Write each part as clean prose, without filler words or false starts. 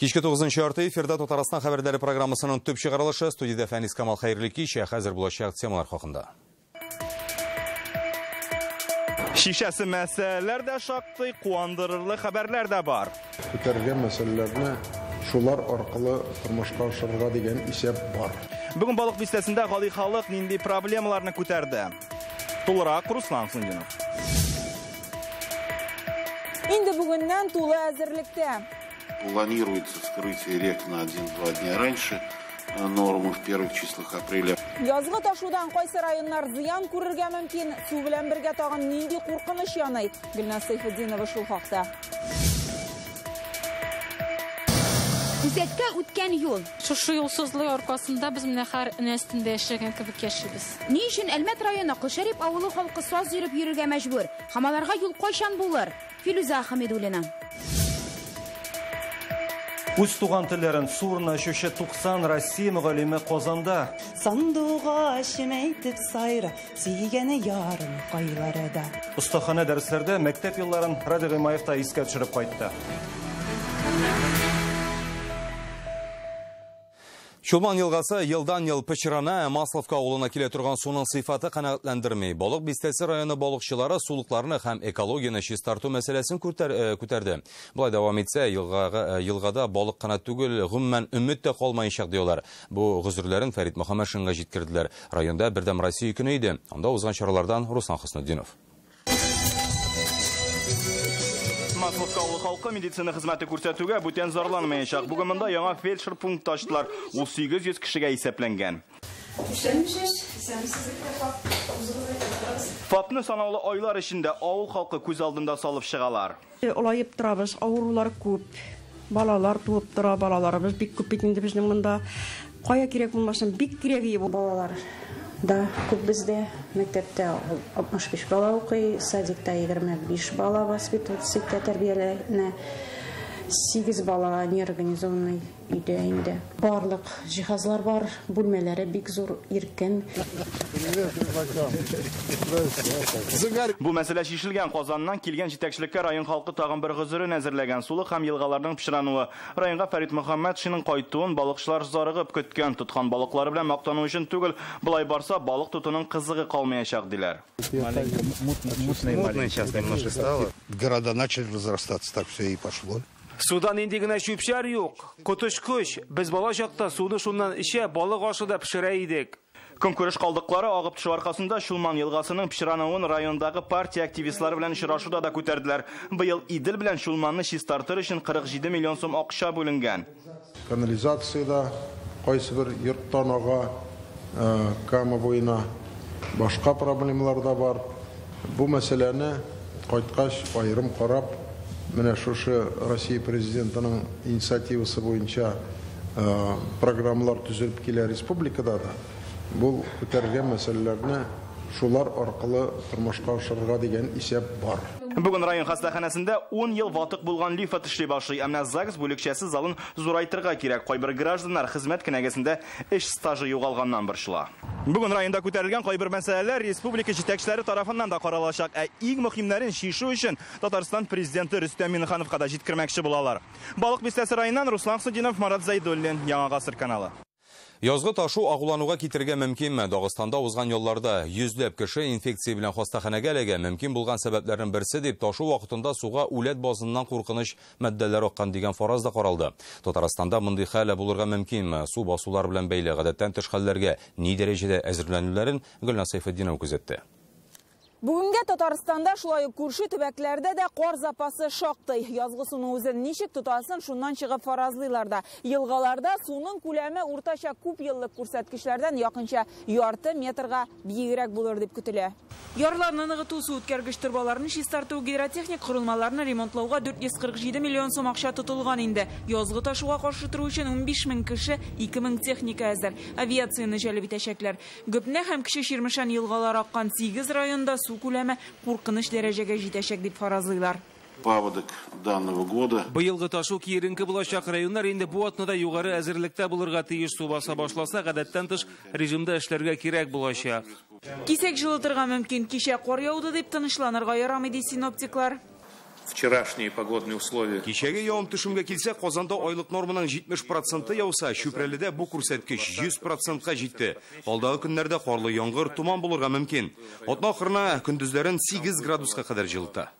Кичке 9-нчы ярты эфирда Татарстан хәбәрләре программасының төп чыгарылышы студияда Фәнис Камал хәерле кич, хәзер булачак темалар хакында. Шишәсе мәсьәләләр дә шактый, куандырырлы хәбәрләр дә бар. Күтәргән мәсьәләләрне шулар аркылы тормышка ашырырга дигән исәп бар. Бүген балык бистәсендә гали халык нинди проблемаларны күтәрде? Тулырак Руслан Сундинов. Инде бүгеннән тулы әзерлектә. Планируется вскрытие рек на 1-2 дня раньше нормы в первых числах апреля. Язгы ташудан кайсы районнар зыян күрергә мөмкин? Су белән бергә тагын нинди куркыныч яный? Гөлназ Сайфетдинова шул хакта. Күзәткә үткән юл. Шушы юлсызлык аркасында без менә һәр нәстендә яшәгән кебек яшибез. Ни өчен Әлмәт районы Кылшәрип авылы халкы саз йөреп йөрергә мәҗбүр? Һәм аларга юл кайчан булыр? Филүзә Хәмидуллина. Үз туган телләрен сурна шушы 90 Россия мөгаллиме Казанда. Сандуга шимәйтеп сайра, сөйгәне ярым кайларыда. Устахана дәресләрдә мәктәп елларын Радик Гыймаев та искә төшереп кайтты. Чулман елгасы елдан-ел пычрана, Масловка авылына килә торган суның сыйфаты канәгатьләндермәй. Балык бистәсе районы балыкчылары сулыкларны һәм экологияны чистарту мәсьәләсен күтәрде. Булай дәвам итсә, елгада балык кына түгел, гомумән өмет тә калмаячак диyorlar. Бу гозерләрен Фәрит Мөхәммәтшинга җиткерделәр. Районда бердәм Россия көне иде. Анда узган чаралардан Руслан Хөснетдинов. Масловка авылы халкы медицина хезмәте күрсәтүгә бүтән зарланмаячак. Бүген монда яңа фельдшер пункт ачтылар. Ул 800 кешегә исәпләнгән. ФАПны санаулы айлар эчендә авыл халкы күз алдында салып чыгалар. Олайып торабыз, авырулар күп. Балалар туып тора, балаларыбыз бик күп бит инде безнең монда. Кая кирәк булмасын, бик кирәк бу балалар. Да, күп бездә мәктәптә 65 бала укый, садикта 25 бала воспитывается, тәрбияләнә. 8 бала неорганизованный өйдә инде. Барлык җиһазлар бар, бүлмәләре бик зур, иркен. Бу мәсьәлә шишелгән Казаннан килгән җитәкчелеккә район халкы тагын бер гозерен әзерләгән. Сулык һәм елгаларның пычрануы. Районга Фәрит Мөхәммәтшинның кайтуын балыкчылар зарыгып көткән, тоткан балыклары белән мактану өчен түгел, булай барса балык тотуның кызыгы калмаячак диләр. Мутно сейчас немножко стало. Города начали разрастаться, так все и пошло. Судан инде генә чүпчәр юк. Котыш-кош, без бала чакта суны шуннан эчә, балык ашыда пешерә идек. Көнкүреш калдыклары агып төшү аркасында Чулман елгасының пычрануын райондагы партия активистлары белән очрашуда да күтәрделәр. Быел Идел белән Чулманны чистартыр өчен 47 миллион сум акча бүленгән. Канализацияда кайсы бер йорттан ага, кама буена башка проблемалар да бар. Бу мәсьәләне кайткач аерым карап, менә шушы Россия президентының инициативасы буенча программалар төзелеп килә республикада да. Бу күтәргән мәсьәләләрне шулар аркылы тормышка ашырырга дигән исәп бар. Бүген район хастаханәсендә 10 ел ватык булган лифт эшли башлый. Әмма ЗАГС бүлекчәсе залын зурайтырга кирәк. Кайбер гражданнар хезмәт кенәгәсендә эш стажы югалганнан борчыла. Бүген районда күтәрелгән кайбер мәсьәләләр республика җитәкчеләре тарафыннан да каралачак. Иң мөһимнәрен шишу өчен Татарстан президенты Рөстәм Миңнехановка да җиткермәкче булалар. Балык бистәсе районнан Руслан Хөснетдинов, Марат Зайдуллин, Яңа гасыр каналы. Язгы ташу агулануга китергә мөмкинме? Дагыстанда узган елларда йөзләп кеше инфекция белән хастаханәгә эләгә. Мөмкин булган сәбәпләрнең берсе дип ташу вакытында суга үләт базыннан куркыныч матдәләр аккан дигән фараз да каралды. Татарстанда мондый хәл булырга мөмкинме? Су басулар белән бәйле гадәттән тыш хәлләргә ни дәрәҗәдә әзерләнүләрен Гөлназ Сайфетдинова күзәтте. Бүгенге Татарстанда шулай күрше төбәкләрдә дә кар запасы шактый. Язгы суны үзен ничек тотасын, шуннан чыгып фаразлыйлар да. Елгаларда суның күләме уртача күп еллык күрсәткечләрдән якынча ярты метрга биегрәк булыр дип көтелә. Ярларны ныгыту, су үткәргеч торбаларны чистарту, гидротехник корылмаларны ремонтлауга 447 миллион сум акча тотылган инде. Язгы ташуга каршы тору өчен 15 мең кеше, 2 мең техника әзер. Авиацияны җәлеп итәчәкләр. Гөпнә һәм кеше Чирмешән елгалары аккан 8 районда су күләме куркыныч дәрәҗәгә җитәчәк дип фаразлыйлар. Паводок данного года. Быелгы ташу киеренке булачак районнар инде бу атнада югары әзерлектә булырга тиеш. Су баса башласа, гадәттән тыш режимда эшләргә кирәк булачак. Кисәк җылытырга мөмкин, кичә кар яуды дип тынычланырга ярамый ди синоптиклар. вчерашние погодные условия. Кичәге явым төшемгә килсә, Казанда айлык норманың 70% яуса, Чүпрәледә бу күрсәткеч 100%-ка җитте. Алдагы көннәрдә карлы яңгыр, туман булырга мөмкин. Атна ахырына көндезләрен 8 градуска кадәр җылыта.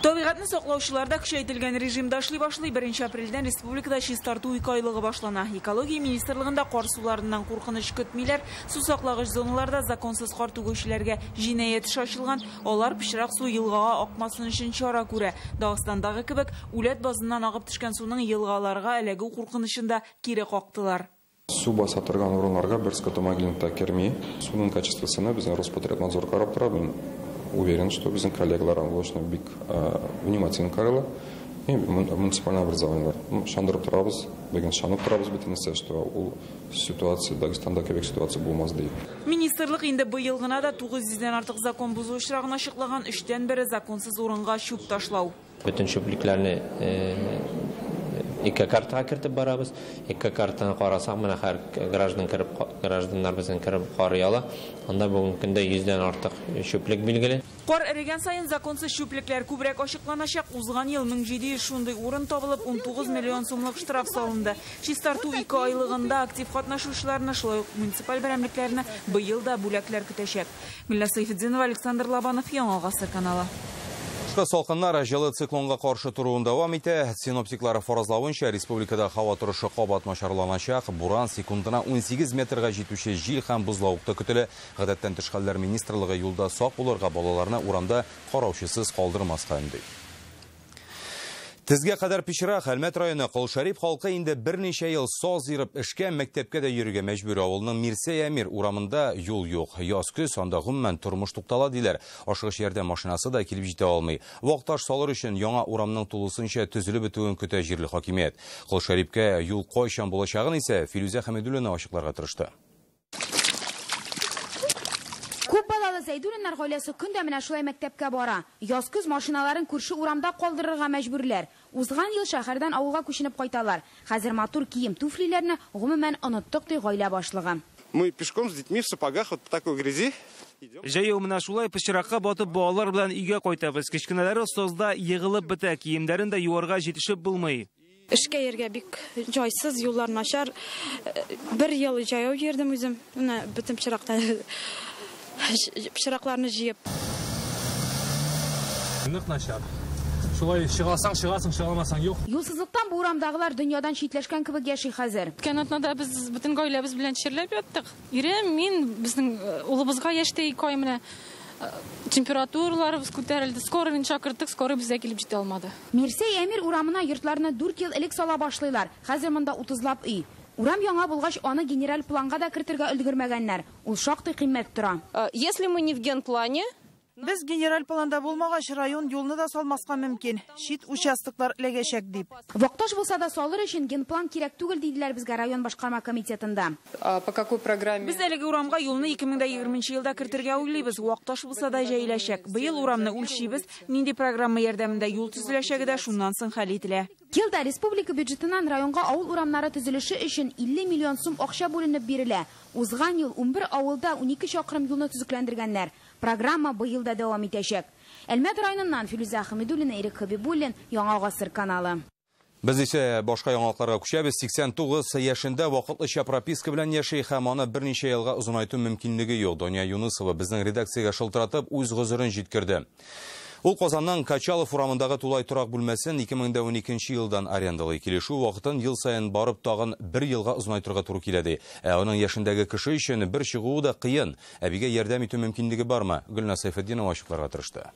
Табигатьне саклаучыларда көчәйтелгән режимда эшли башлый. 1 апрельдән республикада чистарту 2 айлыгы башлана. Экология министрлыгында кар суларыннан куркыныч көтмиләр, су саклагыч зоналарда законсыз кар түгүчеләргә җинаять эше ачылган. Алар пычрак су елгага акмасын өчен чара күрә. Дагыстандагы кебек, үләт базыннан агып төшкән суның елгаларга эләгү куркынычында кире кактылар. Су баса торган урыннарга бер скотомагнитта керми. Суның качествосына безнең Роспотребнадзор карап тора. Уверен, что bizim коллегалар аңлашны бик внимательно карала. И муниципальное образование. Шандырып торабыз, беген шанып торабыз битенесе, что ул ситуация Дагестанда кебек ситуация булмас дип. Министрлык инде быел гына да 900-дән артык закон бузу очрагын ачыклаган, 3тән бире законсыз урынга чүп ташлау. Бүтән чүплекләрне ике картага кертеп барабыз. Ике картаны карасак, менә һәр гражданнар безнең кереп карый ала. Анда бүгенге көндә 100дән артык чүплек билгеле. Кар эрегән сайын законсыз чүплекләр күбрәк ачыкланачак. Узган ел 1700 шундый урын табылып, 19 миллион сумлык штраф салынды. Чистарту 2 айлыгында актив катнашучыларны, шулай ук муниципаль берәмлекләрне быел да бүләкләр көтәчәк. Милла Сайфетдинова, Александр Лобанов, Яңа Гасыр каналы. Салкыннар җылы циклонга каршы торуын дәвам итә. Синоптиклар фаразлавынча, республикада һава торышы кабат начарланачак. Буран секундына 18 метрга җитүче җил һәм бузлавыкта көтелә. Гадәттән тыш хәлләр министрлыгы юлда сак булырга, балаларны урамда караучысыз калдырмаска өнди. Тезгә кадәр пичра Хәлмәт районы Кылшариф халкы инде берничә ел саз иреп эшкә, мәктәпкә дә йөрергә мәҗбүр. Авылның Мирсәй Әмир урамында юл юк. Яз-көз анда гомумән тормыш туктала диләр. Ашыгыч ярдәм машинасы да килеп җитә алмый. Вакташ салыр өчен яңа урамның тулысынча төзелеп бетүен көтә җирле хакимият. Кылшарифкә юл кайчан булачагын исә Филүзә Хәмидуллина ачыкларга тырышты. Күп балалы Зәйдуллиннар гаиләсе көндә менә шулай мәктәпкә бара. Яз-көз машиналарын күрше урамда калдырырга мәҗбүрләр. Узган ел шәһәрдән авылга күченеп кайталар. Хәзер матур кием, туфлиләрне гомумән оныттык ди гаилә башлыгы. Мы пешком с детьми в сапогах вот по такой грязи. Җәяү менә шулай пычракка батып балалар белән өйгә кайтабыз. Кичкенәләре сазда егылып бетә, киемнәрен дә юарга җитешеп булмый. Эшкә йөргә бик җайсыз, юллар начар. Бер ел җәяү йөрдем үзем. Менә бөтен пычракларны җыеп. Нык начар. Шулай чыгасаң, чыгамасаң юк. Юлсызлыктан бу урамдагылар дөньядан читләшкән кебек яши хәзер. Кәнәтнада без бөтен гаиләбез белән чирләп яттык. Ирем, мин безнең улыбызга яшьтә 2 ай менә температураларыбыз күтәрелде. Скорыйны чакырттык, скорый безгә килеп җитә алмады. Мирсәй Әмир урамына йортларны 4 ел элек сала башлыйлар. Хәзер монда 30лап үй. Урам яңа булгач, аны генераль планга да кертергә өлгермәгәннәр. Ул шактый кыйммәт тора. Если мы не в генплане, Без генераль планда булмагач район юлны да салмаска мөмкин. Шит участоклар эләгәчәк дип. Вакташ булса да салыр өчен генплан кирәк түгел диделәр безгә район башкарма комитетында. По какой программе? Без әлеге урамга юлны 2020 елда кертергә уйлыйбыз. Вакташ булса да җәйләчәк. Быел урамны үлчибез. Нинди программа ярдәмендә юл төзеләчәге дә шуннан соң хәл ителә. Елда республика бюджетыннан районга авыл урамнары төзелеше өчен 50 миллион сум акча бүленеп бирелә. Узган ел 11 авылда 12 чакрым юлны төзекләндергәннәр. Программа быел да дәвам итәчәк. Әлмәт районыннан Филүзә Хәмидуллина, Ирек Хәбибуллин, Яңа Гасыр каналы. Без исә башка яңалыкларга күчәбез. 89 яшендә вакытлыча прописка белән яши һәм аны берничә елга озынайту мөмкинлеге юк. Дания Юнысова безнең редакциягә шылтыратып үз гозырын җиткерде. Ул Казанның Качалов урамындагы тулай торак бүлмәсен 2012 елдан арендалый. Килешү вакытын ел сайын барып тагын 1 елга озынайтырга туры килә ди. Аның яшендәге кеше өчен бер чыгуы да кыен. Әбигә ярдәм итү мөмкинлеге бармы? Гөлнас Сайфетдинова ачыкларга тырышты.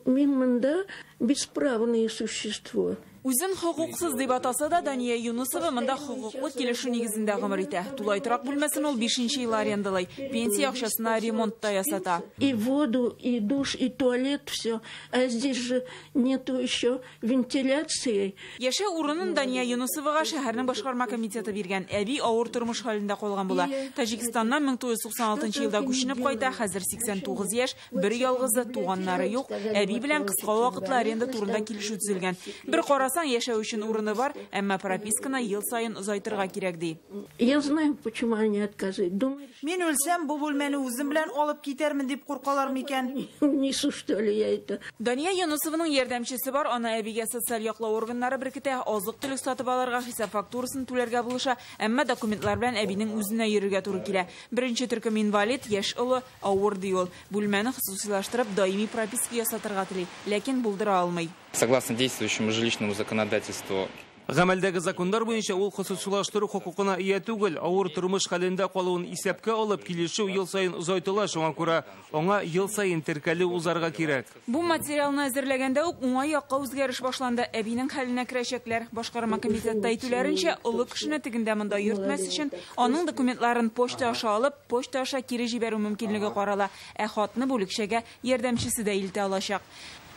Мин монда бесправное существо. Үзен хокуксыз дип атаса да Дания Юнысова монда хокуклы килешү нигезендә гомер итә. Тулай торак бүлмәсен ул 5нче ел арендалый. Пенсия акчасына ремонт та ясата. И воду, и душ, и туалет, все. А здесь же нету еще вентиляции. Яшә урынын Дания Юнысовага шәһәрнең башкарма комитеты биргән. Әби авыр тормыш хәлендә калган була. Таҗикстаннан 1996 елда күченеп кайта. Хәзер 89 яшь, бер ялгызы, туганнары юк. Әби белән кыска вакытлы аренда турында килешү төзелгән. Бер карасак Ичмасаң яшәү өчен урыны бар, әмма прописканы ел сайын озайтырга кирәк ди. Я знаю, почему они отказывают. Думаю, Мен өлсәм, бу бүлмәне үзем белән алып китәрмен дип куркалар микән? несу, что ли, я это. Дания Юнусованың ярдәмчесе бар, ана әбигә социаль яклау органнары беркетә, азык-төлек сатып алырга хисап фактурасын түләргә булыша, әмма документлар белән әбинең үзенә йөрергә туры килә. Беренче төркем инвалид, яшь улы, авыр ди ул. Бүлмәне хосусыйлаштырып, даими прописка ясатырга тели, ләкин булдыра алмый. Согласно действующему жилищному законодательству, Гамәлдәге закондар буенча ул хосусылаштыру хукукына ия түгел, авыр тормыш хәлендә калуын исәпкә алып килешү ел сайын озайтыла, шуңа күрә аңа ел сайын теркәле узарга кирәк. Бу материалны әзерләгәндә үк уңай якка үзгәреш башланды. Әбинең хәленә керәчәкләр. Башкарма комитетта әйтүләренчә, олы кешене тегендә монда йөртмәс өчен аның документларын почта аша алып, почта аша кире җибәрү мөмкинлеге карала. Ә хатны бүлекчәгә ярдәмчесе дә илтә алачак.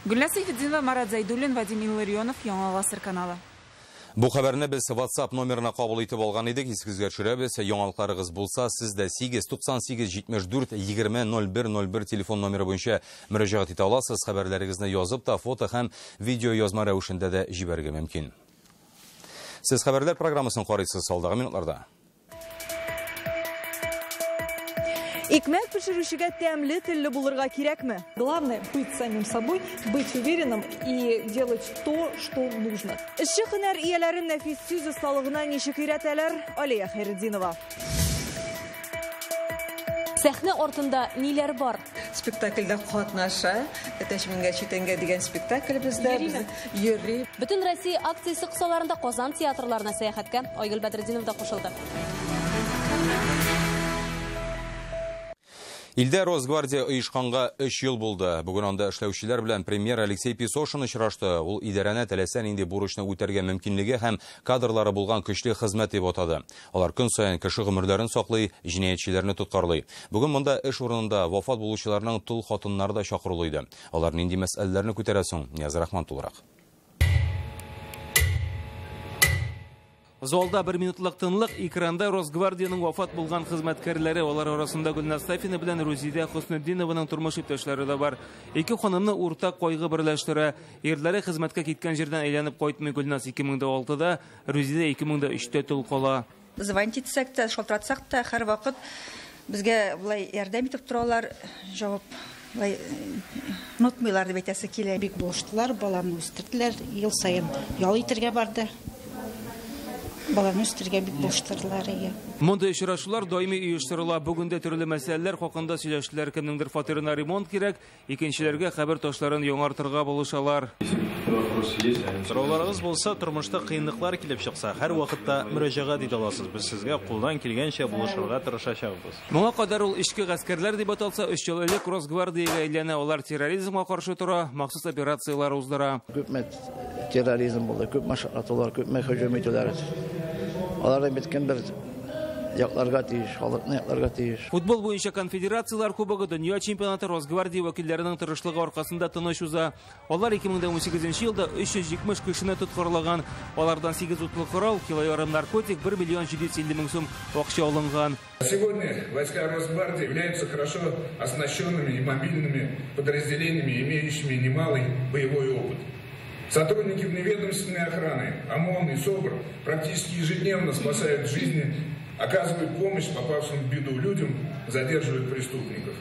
Гөлназ Сейфетдинова, Марат Зайдуллин, Вадим Илларионов, Яңа Гасыр каналы. Бу хәбәрне без WhatsApp номерына кабул итеп алган идек. Искегезгә төшерәбез. Яңалыкларыгыз булса, сездә 89874200101 телефон номеры буенча мөрәҗәгать итә аласыз. Хәбәрләрегезне язып та, фото һәм видео язма рәвешендә дә җибәрергә мөмкин. Сез хәбәрләр программасын карыйсыз алдагы минутларда. Икмәк пешерүчегә тәмле телле булырга кирәкме? Главное быть самим собой, быть уверенным и делать то, что нужно. Эшче һөнәр ияләрен нәфис сүз осталыгына ничек өйрәтәләр? Алия Хәйретдинова. Сәхнә артында ниләр бар? Спектакльдә катнаша, Тәшмингә читәнгә дигән спектакль бездә йөри. Бөтен Россия акциясе кысаларында Казан театрларына сәяхәткә Айгөл Бәдретдинов да кушылды. Илдә Росгвардия оешканга 3 ел булды. Бүген анда эшләүчеләр белән премьер Алексей Песошин очрашты. Ул идарәне теләсә нинди бурычны үтәргә мөмкинлеге һәм кадрлары булган көчле хезмәт дип атады. Алар көн саен кеше гомерләрен саклый, җинаятьчеләрне тоткарлый. Бүген монда эш урынында вафат булучыларның тол хатыннары да чакырылды иде. Алар нинди мәсьәләләрне күтәрә соң? Ниязар Рахман тулырак. Залда 1 минутлык тынлык, экранда Росгвардияның вафат булган хезмәткәрләре, алар арасында Гөлназ Сафина белән Рузидә Хөснетдинованың тормыш иптәшләре дә бар. Ике ханымны уртак кайгы берләштерә. Ерләре хезмәткә киткән җирдән әйләнеп кайтмый. Гөлназ 2006да, Рузидә 2003тә тол кала. Звонить итсәк тә, шалтыратсак та, һәр вакыт безгә булай ярдәм итеп торалар, җавап нотмыйлар дип әйтәсе килә. Бик булыштылар, баланы үстерделәр, ел сайын ял итәргә барды. Баланы үстергә бик булыштырдылар. Монда очрашулар даими оештырыла. Бүген дә төрле мәсьәләләр хакында сөйләштеләр. Кемнеңдер фатирына ремонт кирәк, икенчеләргә хәбәр ташларын яңартырга булышалар. Сорауларыгыз булса, тормышта кыенлыклар килеп чыкса, һәр вакытта мөрәҗәгать итә аласыз. Без сезгә кулдан килгәнчә булышырга тырышачакбыз. Моңа кадәр ул эчке гаскәрләр дип аталса, 3 ел элек Росгвардиягә әйләнә. Алар терроризмга каршы тора, махсус операциялар уздыра. Күпме терроризм булды, күп машкатлар, күпме һөҗүм итүләр. Аларда биткәндер якларга тиеш, халыкны якларга тиеш. Футбол буенча конфедерациялар кубогы, дөнья чемпионаты Росгвардия вәкилләренең тырышлыгы аркасында тыныч уза. Алар 2018 елда 370 кешене тоткарлаган. Алардан 8 утлы корал, килоярым наркотик, 1 миллион 750 мең сум акча алынган. Сегодня войска Росгвардии являются хорошо оснащенными и мобильными подразделениями, имеющими немалый боевой опыт. Сотрудники вневедомственной охраны, ОМОН и СОБР практически ежедневно спасают жизни, оказывают помощь попавшим в беду людям, задерживают преступников.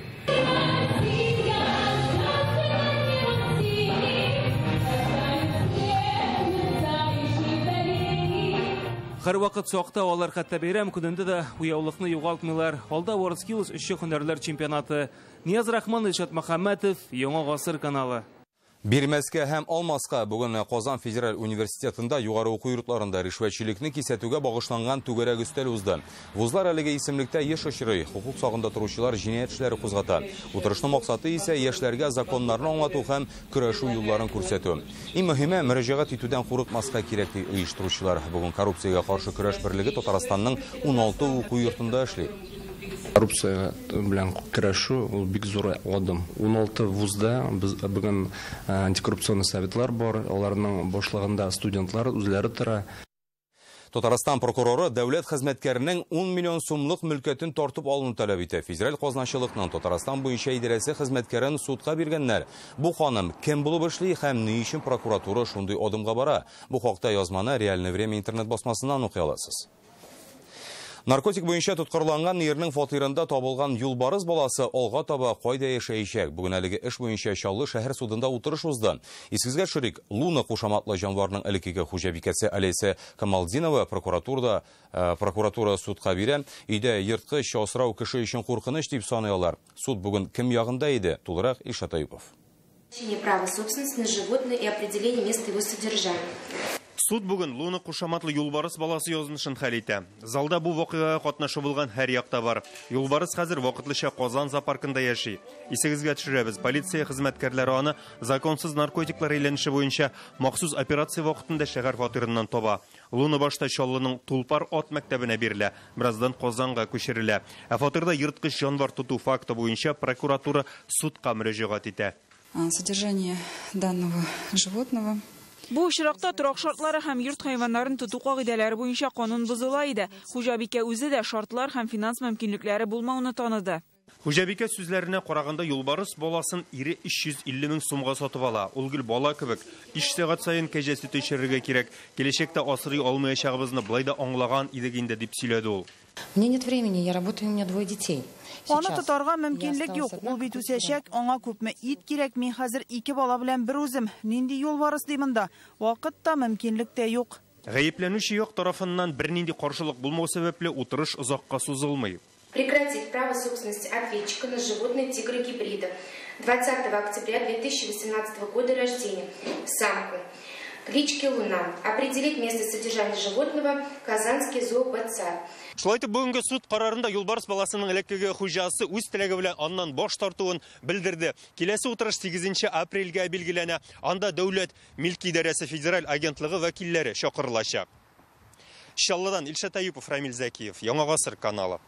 Һәр вакыт сакта алар хәтта бәйрәм көнендә дә уяулыкны югалтмыйлар. Алда WorldSkills эшче һөнәрләр чемпионаты. Нияз Рахман, Илшат Мөхәммәтов, Яңа Гасыр каналы. Бирмәскә һәм Алмаска бүген Казан федераль университетында югары уку йортларында ришвәтчелекне кисәтүгә багышланган түгәрәк өстәл узды. Вузлар әлеге исемлектә еш очрый, хукук сагында торучылар җинаять эшләре кузгата. Утырышның максаты исә яшьләргә законнарны аңлату һәм көрәшү юлларын күрсәтү. Иң мөһиме, мөрәҗәгать итүдән курыкмаска кирәк ди оештыручылар. Бүген коррупциягә каршы көрәш берлеге Татарстанның 16 уку йортында эшли. Коррупция белән көрәшү ул бик зур адым. 16 вузда бүген антикоррупцион советлар бар, аларның башлыгында студентлар үзләре тора. Татарстан прокуроры дәүләт хезмәткәренең 10 миллион сумлык мөлкәтен тартып алуны таләп итә. Федераль казначылыкның Татарстан буенча идарәсе хезмәткәрен судка биргәннәр. Бу ханым кем булып эшли һәм ни өчен прокуратура шундый адымга бара? Бу хакта язманы Реальное время интернет басмасыннан укый аласыз. Наркотик буенча тоткарланган ирнең фатирында табылган юлбарыс баласы алга таба кайда яшәячәк? Бүген әлеге эш буенча Чаллы шәһәр судында утырыш узды. Исегезгә төшерик, Луна кушаматлы җанварның элеккеге хуҗабикәсе Алеся Камалдинова прокуратура судка бирә. Өйдә йырткыч асрау кеше өчен куркыныч дип саныйлар. Суд бүген кем ягында иде? Тулырак Илшат Аюпов. Право собственности на животное и определение места его содержания. Суд бүген Луна кушаматлы юлбарыс баласы язмышын хәл итә. Залда бу вакыйгага катнашу булган һәр якта бар. Юлбарыс хәзер вакытлыча Казан зоопаркында яши. Исегезгә төшерәбез, полиция хезмәткәрләре аны законсыз наркотиклар әйләнеше буенча махсус операция вакытында шәһәр фатирыннан таба. Луна башта Чаллының Тулпар ат мәктәбенә бирелә, бераздан Казанга күчерелә. Ә фатирда йырткыч җанвар тоту факты буенча прокуратура судка мөрәҗәгать итә. Содержание данного животного. Бу очракта торак шартлары һәм йорт хайваннарын тоту кагыйдәләре буенча канун бозыла иде. Хуҗабикә үзе дә шартлар һәм финанс мөмкинлекләре булмауны таныды. Хуҗабикә сүзләренә караганда юлбарыс баласын ире 350 мең сумга сатып ала. Ул гел бала кебек 3 сәгать сайын кәҗә сөте эчерергә кирәк. Киләчәктә асрый алмаячагыбызны былай да аңлаган идек инде дип сөйләде ул. Мне нет времени, я работаю, у меня 2 детей. Аны тотарга мөмкинлек юк. Ул бит үсәчәк, аңа күпме ит кирәк. Мин хәзер 2 бала белән бер үзем. Нинди юлбарыс димында? Вакыт та, мөмкинлек тә юк. Гаепләнүче як тарафыннан бернинди каршылык булмау сәбәпле утырыш озакка сузылмый. Прекратить право собственности ответчика на животное тигра-гибрида 20 октября 2018 года рождения, самку, клички Луна, определить место содержания животного Казанский зоопарк. Шулай итеп, бүгенге суд карарында юлбарыс баласының элеккеге хуҗасы үз теләге белән аннан баш тартуын белдерде. Киләсе утырыш 8 апрельгә билгеләнә. Анда дәүләт милки идарәсе федераль агентлыгы вәкилләре чакырылачак. Чаллыдан Илшат Аюпов, Рамил Зәкиев, Яңа гасыр каналы.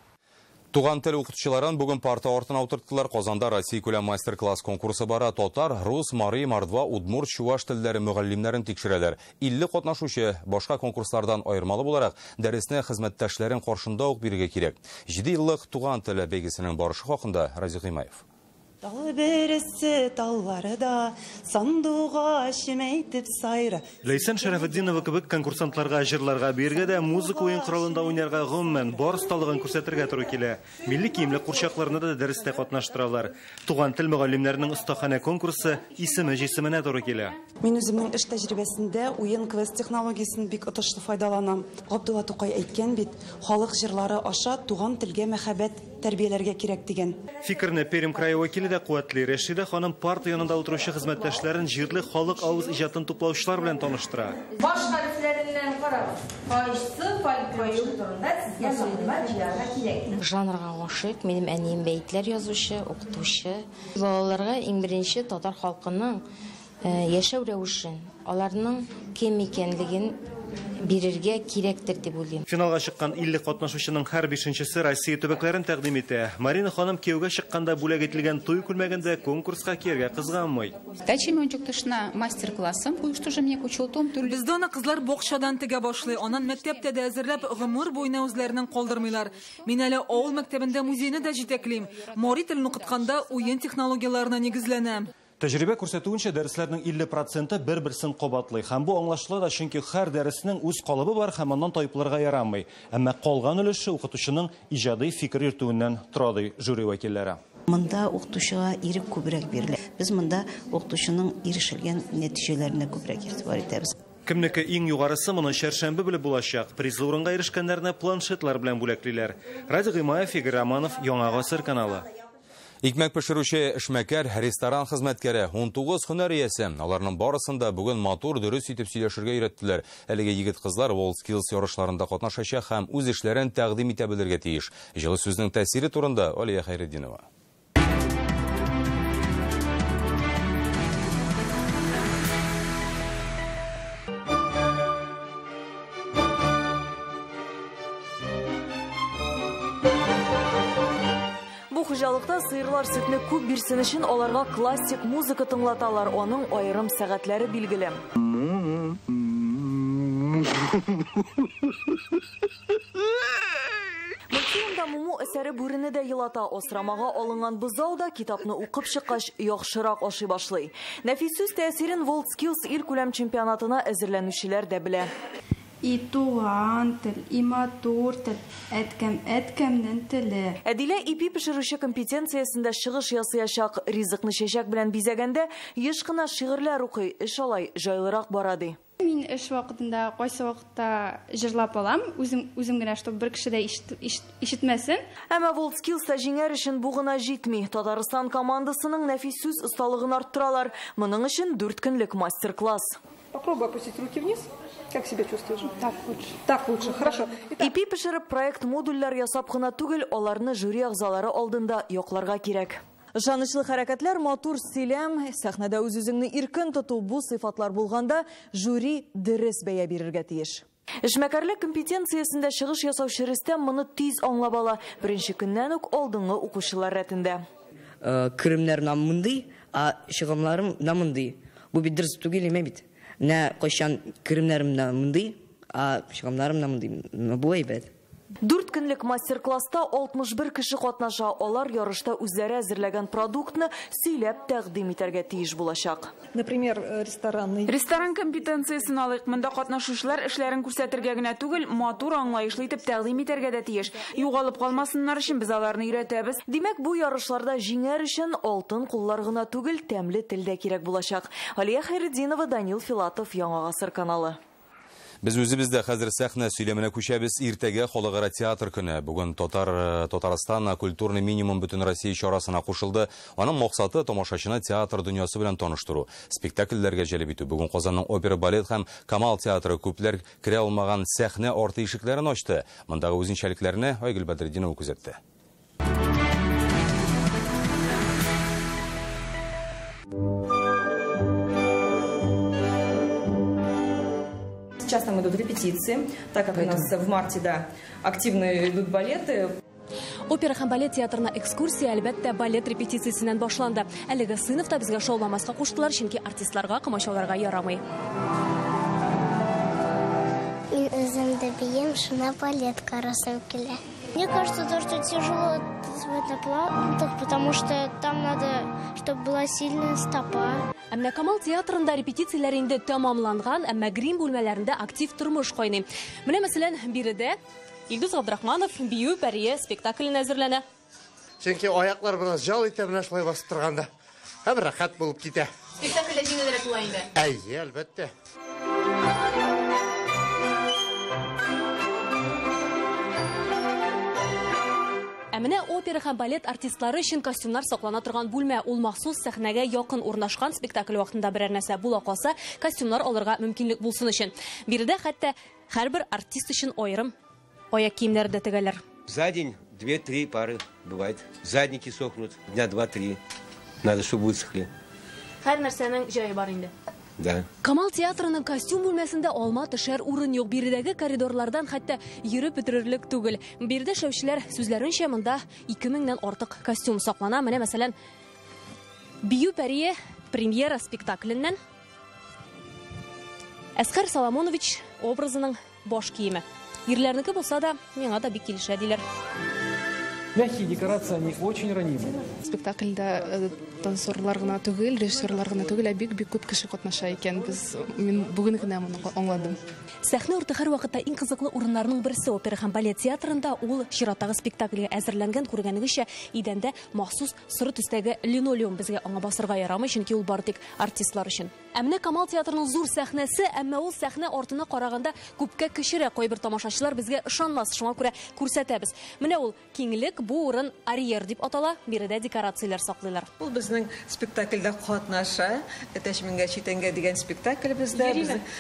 Туган тел укытучыларын бүген парта артына утырттылар. Казанда Россия күләм мастер-класс конкурсы бара. Татар, рус, мари, мордва, удмурт, чуваш телләре мөгаллимнәрен тикшерәләр. 50 катнашучы башка конкурслардан аермалы буларак дәресне хезмәттәшләрен каршында ук бирергә кирәк. 7 еллык туган теле бәйгесенең барышы хакында Разик Гыймаев. Талы бересе таллары да сандуга шимәйтеп сайры. Лейсан Шарафетдинова кебек конкурсантларга җырларга биргә дә музыка уен коралында уйнарга гомумән бар осталыгын күрсәтергә туры килә. Милли киемле курчакларны да дәрестә катнаштыралар. Туган тел мөгаллимнәренең остахана конкурсы исеме туры килә. Мин үземнең эш тәҗрибәсендә уен квест технологиясын бик отышлы файдаланам. Габдулла Тукай әйткән бит, халык җырлары аша туган телгә мәхәббәт тәрбияләргә кирәк дигән. Фикерне Пермь крае вәкиле дә куәтле. Рәшидә ханым парта янында утыручы хезмәттәшләрен җирле халык авыз иҗатын туплаучылар белән таныштыра. Баш хәрефләреннән карагыз. Кайсы фольклор турында сезгә мәгълүмат җыярга кирәк. Жанрга гашык, минем әнием бәйтләр язучы, укытучы. Балаларга иң беренче татар халкының яшәү рәвешен, аларның кем икәнлеген бирергә кирәктер дип уйлыйм. Финалга чыккан 50 катнашучының һәр 5-нчесе Россия төбәкләрен тәкъдим итә. Марина ханым кияүгә чыкканда бүләк ителгән туй күлмәгендә конкурска киргә кызганмый. Тәчимончук тышна мастер-классым уйыштырып мне кучыл том түрле. Бездә аны кызлар бокчадан тегә башлый. Аннан мәктәптә дә әзерләп гомер буена үзләренең калдырмыйлар. Мин әле авыл мәктәбендә музейны да җитәклим. Мори телен укытканда уен технологияларына нигезләнәм. Тәҗрибә күрсәтүенчә, дәресләрнең 50% бер-берсен кабатлый. Һәм бу аңлашыла да, чөнки һәр дәреснең үз калыбы бар һәм аннан тайпылырга ярамый. Әмма калган өлеше укытучының иҗади фикер йөртүеннән тора ди жюри вәкилләре. Монда укытучыга ирек күбрәк бирелә. Без монда укытучының ирешелгән нәтиҗәләренә күбрәк игътибар итәбез. Кемнеке иң югарысы моны чәршәмбе белеп булачак. Призлы урынга ирешкәннәрне планшетлар белән бүләклиләр. Радик Гыймаев, Игорь Романов, Яңа гасыр каналы. Икмәк пешерүче эшмәкәр, ресторан хезмәткәре, 19 һөнәр иясе. Аларның барысында бүген матур дөрес итеп сөйләшергә өйрәттеләр. Әлеге егет-кызлар WorldSkills ярышларында катнашачак һәм үз эшләрен тәкъдим итә белергә тиеш. Җылы сүзнең тәэсире турында Алия Хәйретдинова. Хуҗалыкта сыерлар сөтне күп бирсен өчен аларга классик музыка тыңлаталар, аның аерым сәгатьләре билгеле. Мультфильмда Муму әсәре бүрене дә елата, осрамага алынган бызау да китапны укып чыккач яхшырак ашый башлый. Нәфис тәсирен WorldSkills ил күләм чемпионатына әзерләнүчеләр дә белә. И туган тел, и матур тел, әткәмнең теле. Әдилә ипи пешерүче компетенциясендә чыгыш ясаячак, ризыкны чәчәк белән бизәгәндә еш кына шигырьләр укый, эш алай җайлырак бара ди. Мин эш вакытында кайсы вакытта җырлап алам, үзем генә, чтобы бер кеше дә ишетмәсен. Әмма WorldSkills'та җиңәр өчен бу гына җитми. Татарстан командасының нәфис сүз осталыгын арттыралар. Моның өчен 4 көнлек мастер-класс. Попробуй опустить руки вниз. Как себя чувствуешь? Так лучше. Так лучше, хорошо. Ипи пешереп проект модульләр ясап кына түгел, аларны жюри агзалары алдында якларга кирәк. Жанычлы хәрәкәтләр, матур сөйләм, сәхнәдә үз-үзеңне иркен тоту бу сыйфатлар булганда, жюри дөрес бәя бирергә тиеш. Эшмәкәрлек компетенциясендә чыгыш ясаучы Рөстәм моны тиз аңлап ала. Беренче көннән үк алдынгы укучылар рәтендә. Керемнәр намындый, чыгымларым намындый. Бу бит дөрес түгел име бит. Нә кайчан керемнәрем намындый, чыгымнарым намындый. Бу әйбәт. 4 көнлек мастер-класста 61 кеше катнаша, алар ярышта үзләре әзерләгән продуктны сөйләп тәкъдим итәргә тиеш булачак. Например, Ресторан компетенциясен алыйк. Монда катнашучылар эшләрен күрсәтергә генә түгел, матур аңлаешлы итеп тәкъдим итәргә дә тиеш. Югалып калмасыннар өчен без аларны өйрәтәбез. Димәк, бу ярышларда җиңәр өчен алтын куллар гына түгел, тәмле тел дә кирәк булачак. Алия Хайретдинова, Данил Филатов, Яңа Гасыр каналы. Без үзебездә хәзер сәхнә сөйләменә күчәбез. Иртәгә халыкара театр көне. Бүген Татарстан культурный минимум бөтен Россия чарасына кушылды. Аның максаты тамашачыны театр дөньясы белән таныштыру, спектакльләргә җәлеп итү. Бүген Казанның опера балет һәм Камал театры күпләр керә алмаган сәхнә арты ишекләрен ачты. Мондагы үзенчәлекләрне Айгөл Бәдретдинова күзәтте. Сейчас там идут репетиции, так как у нас в марте, активно идут балеты. Опера һәм балет театрына экскурсия әлбәттә балет репетициясеннән башланды. Әлеге сыйныфта безгә шауламаска куштылар, чөнки артистларга комачауларга ярамый. Мин үзем дә бием, шуна балет карасым килә. Мне кажется, то, что тяжело в одноплатных, потому что там надо, чтобы была сильная стопа. Әмма Камал театрында репетицияләр инде тәмамланган, әмма грим бүлмәләрендә актив тормыш кайный. Менә мәсәлән, биредә Илдус Габдрахманов бию пәрие спектакленә әзерләнә. Чөнки аяклар белән жал итә менә шулай басып торганда, һәм рәхәт булып китә. Спектакльдә җиңелрәк була инде. Әйе, әлбәттә. Менә опера һәм балет артистлары өчен костюмнар саклана торган бүлмә, ул махсус сәхнәгә якын урнашкан, спектакль вакытында берәр нәрсә була калса, костюмнар алырга мөмкинлек булсын өчен. Биредә хәтта һәрбер артист өчен аерым аяк киемнәре дә тегәләр. За день 2-3 пары бывает. Задники сохнут, дня 2-3. Надо, чтобы высохли. Һәр нәрсәнең җае бар инде. Да. Камал театрының костюм бүлмәсендә алма төшәр урын юк. Биредәге коридорлардан хәтта йөреп бетерерлек түгел. Биредә эшләүчеләр сүзләренчә монда 2000-нән артык костюм саклана. Менә мәсәлән, бию пәрие премьера спектакленнән Әскәр Соломонович образының баш киеме. Ирләрнеке булса да, миңа да бик килешә диләр. Мягкие декорации, они очень ранимы. Спектакльдә танцорлар гына түгел, режиссерлар гына түгел, бик күп кеше катнаша икән. Мин бүген генә моны аңладым. Сәхнә урты һәр вакытта иң кызыклы урыннарның берсе. Опера һәм балет театрында ул чираттагы спектакльгә әзерләнгән, күргәнегезчә, идәндә махсус соры төстәге линолеум безгә аңа басырга ярамый, чөнки ул бары тик артистлар өчен. Әмма Камал театрының зур сәхнәсе, әмма ул сәхнә артына караганда күпкә кечерәк. Кайбер тамашачылар безгә ышанмас, шуңа күрә күрсәтәбез. Менә ул киңлек, бу урын арьер дип атала, биредә декорацияләр саклыйлар. Ул безнең спектакльдә катнаша, Әтәчмингә читәнгә дигән спектакль бездә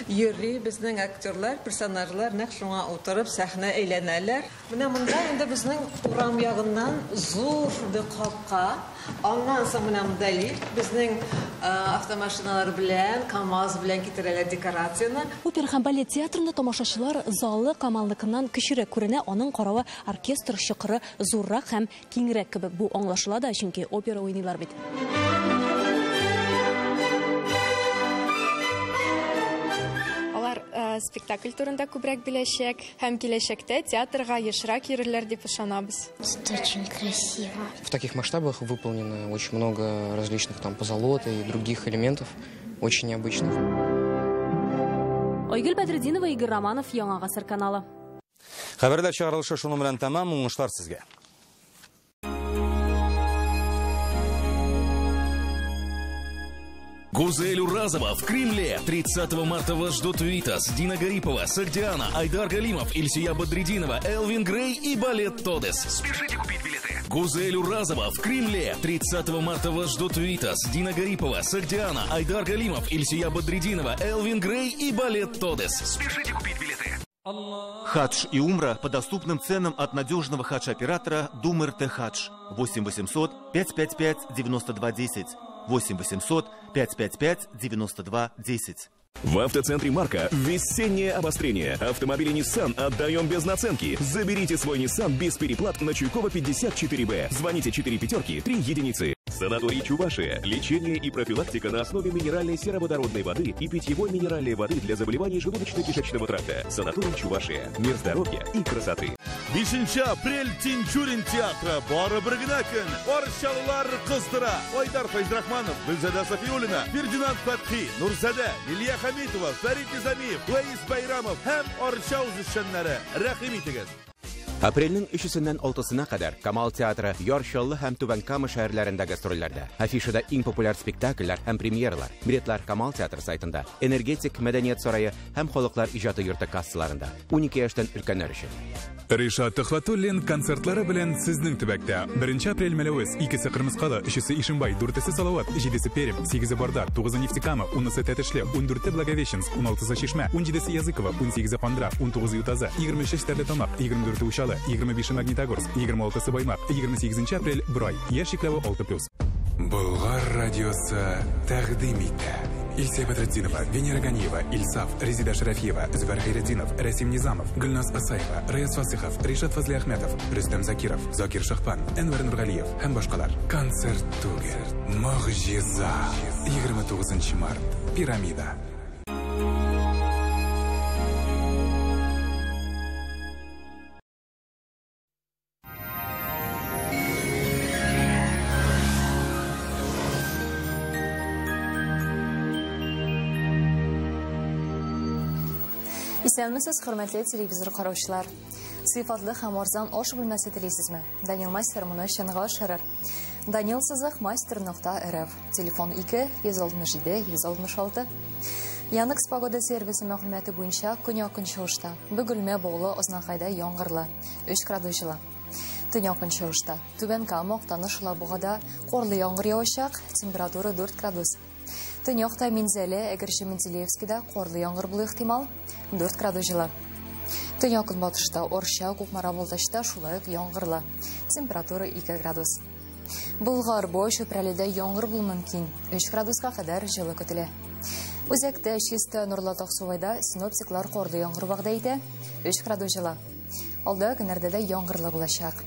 йөри, безнең актерлар, персонажлар нәкъ шуңа утырып сәхнә әйләнәләр. Менә монда инде безнең урам ягыннан зур бер капка, аннан соң менә монда безнең автомашиналар белән, КамАЗ белән китерәләр декорацияны. Опера һәм балет театрында тамашачылар залы Камалныкыннан кечерәк күренә, аның каравы оркестр чыкыры зуррак һәм киңрәк кебек. Бу аңлашыла да, чөнки опера уйныйлар бит. Алар спектакль турында күбрәк беләчәк һәм киләчәктә театрга ешрак йөрерләр дип ышанабыз. Очень красиво. В таких масштабах выполнено очень много различных там позолоты и других элементов, очень необычных. Айгөл Бәдретдинова, Игорь Романов, Яңа Гасыр каналы. Хәбәрләр чыгарылышы шуның белән тәмам, уңышлар сезгә. Гузель Уразова в Кремле. 30 марта вас ждут Витас, Дина Гарипова, Сагдиана, Айдар Галимов, Ильсия Бадреддинова, Элвин Грей и балет Тодес. Спешите купить билеты. Гузель Уразова в Кремле. 30 марта вас ждут Витас, Дина Гарипова, Сагдиана, Айдар Галимов, Ильсия Бадреддинова, Элвин Грей и балет Тодес. Спешите купить билеты. Хадж и Умра по доступным ценам от надежного хадж-оператора Думер Т-Хадж. 8 800 555 9210. 8 800 555 9210. В автоцентре «Марка» весеннее обострение. Автомобили Nissan отдаем без наценки. Заберите свой Nissan без переплат на Чуйкова 54Б. Звоните 4 пятерки 3 единицы. Санаторий Чувашия. Лечение и профилактика на основе минеральной сероводородной воды и питьевой минеральной воды для заболеваний желудочно-кишечного тракта. Санаторий Чувашия. Мир здоровья и красоты. 5 апрель Тинчурин театры бары біргіна күн. Оршалылар қыздыра. Ойдар Файзрахманов, Гүлзада Софиулина, Фердинанд Фатхи, Нурзада, Илья Хамитова, Фарид Низамиев, Уэйс Байрамов һәм Оршау үзешчәннәре. Рәхим итегез. Апрельнең 3-сеннән 6-сына кадәр Камал театры Яршаллы һәм Түбән-Кама шәһәрләрендә гастрольләрдә. Афишада иң популяр спектакльләр һәм премьералар. Билетлар Камал театры сайтында, Энергетик Мәдәният сарае һәм Халыклар иҗаты йорты кассаларында. 12 яшьтән өлкәннәр өчен. Ришат Төхвәтуллин концертлары белән сезнең төбәктә. 1 апрель Мәләвез, 2 Кырмыскалы, 3 Ишембай, 4 Салават, 7 Пермь, 8 Бардар, 9 Нефтекама, 10 Тәтешле, 14 Благовещенск, 16 Чишмә, 17 Языкова, 18 Кандра, 19 Ютаза, 23 Стәрлетамак, 24 Ушалы, 25 Магнитогорск, 26 Баймак, 28 апрель Брай, яшикләве 6+. Болгар радиосы тәкъдим итә. Илсия Бәдретдинова, Венера Ганиева, Ильсаф, Резида Шарафиева, Зөбәр Хайретдинов, Рәсим Низамов, Гөлназ Асаева, Раяз Фасихов, Ришат Фазли Ахметов, Рөстәм Закиров, Закир Шахпан, Әнвәр Нургалиев һәм башкалар. Концерт түгел, могҗиза. 29 март. Пирамида. Исәнмесез, хөрмәтле телевизор караучылар. Сыйфатлы һәм арзан аш бүлмәсе телисезме? Данил Мастер моны чынга ашырыр. Данил Сызык Мастер.рф. Телефон 2 167 166. Яндекс Погода сервисы мәгълүматы буенча көньяк-көнчыгышта Бөгелмә Баулы Ознакайда яңгырлы 3 градус җылы. Төньяк-көнчыгышта Түбән-Кама Актаныш Лабугада карлы яңгыр явачак, температура 4 градус. Төньякта Минзәле, Әгерҗе Менделеевскида карлы яңгыр булу ихтимал 4 градус җылы. Төньяк-көнбатышта Орша, Кукмара Болдашта шулай ук яңгырлы. Температура 2 градус. Болгар бой Чүпрәледә яңгыр булуы мөмкин. 3 градуска кадәр җылы көтелә. Үзәктә Чиста Нурлы Таксубайда синоптиклар карлы яңгыр вәгъдә итә. 3 градус җылы. Алда көннәрдә дә яңгырлы булачак.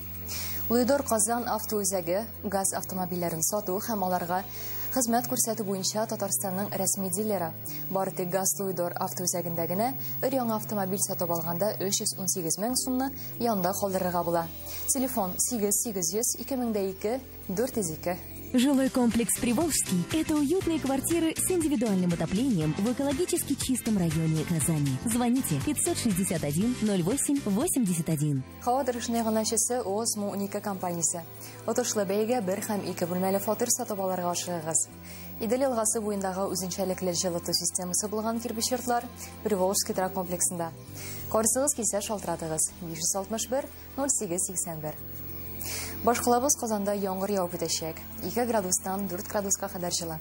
Луидор Казан автоүзәге газ автомобильләрен сату һәм аларга хезмәт күрсәтү буенча Татарстанның рәсми дилеры. Бары тик газ Луидор автоүзәгендә генә өр-яңа автомобиль сатып алганда 318 мең сумны янда калдырырга була. Телефон 8800 2002 402. Жилой комплекс «Приволжский» – это уютные квартиры с индивидуальным отоплением в экологически чистом районе Казани. Звоните 561 08 81. Һава торышны гынашысы ОСМУ Уника компаниясе. Отышлы бәйгә 1 һәм 2 бүлмәле фатир сатып алырга ашыгыгыз. Идел елгасы буендагы үзенчәлекле җылыту системасы булган кирпеч йортлар Приволжский торак комплексында. Карсыгыз кисә шалтыратыгыз 561 0881. Башкалабыз Казанда яңгыр явып үтәчәк. 2 градустан 4 градуска кадәр җылы.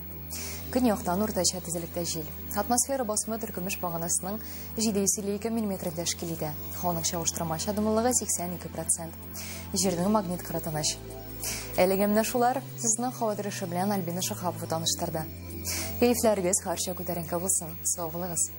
Көньяктан уртача тизлектә җил. Атмосфера басымы төркемеш баганасының 752 мм тәшкил итә. Һаваның чагыштырмача дымлыгы 82%. Җирнең магнит кыры тыныч. Әлегә менә шулар сезнең һава торышы белән Альбина Шахапова таныштырды. Кәефләрегез һәрчә күтәренке булсын. Сау булыгыз.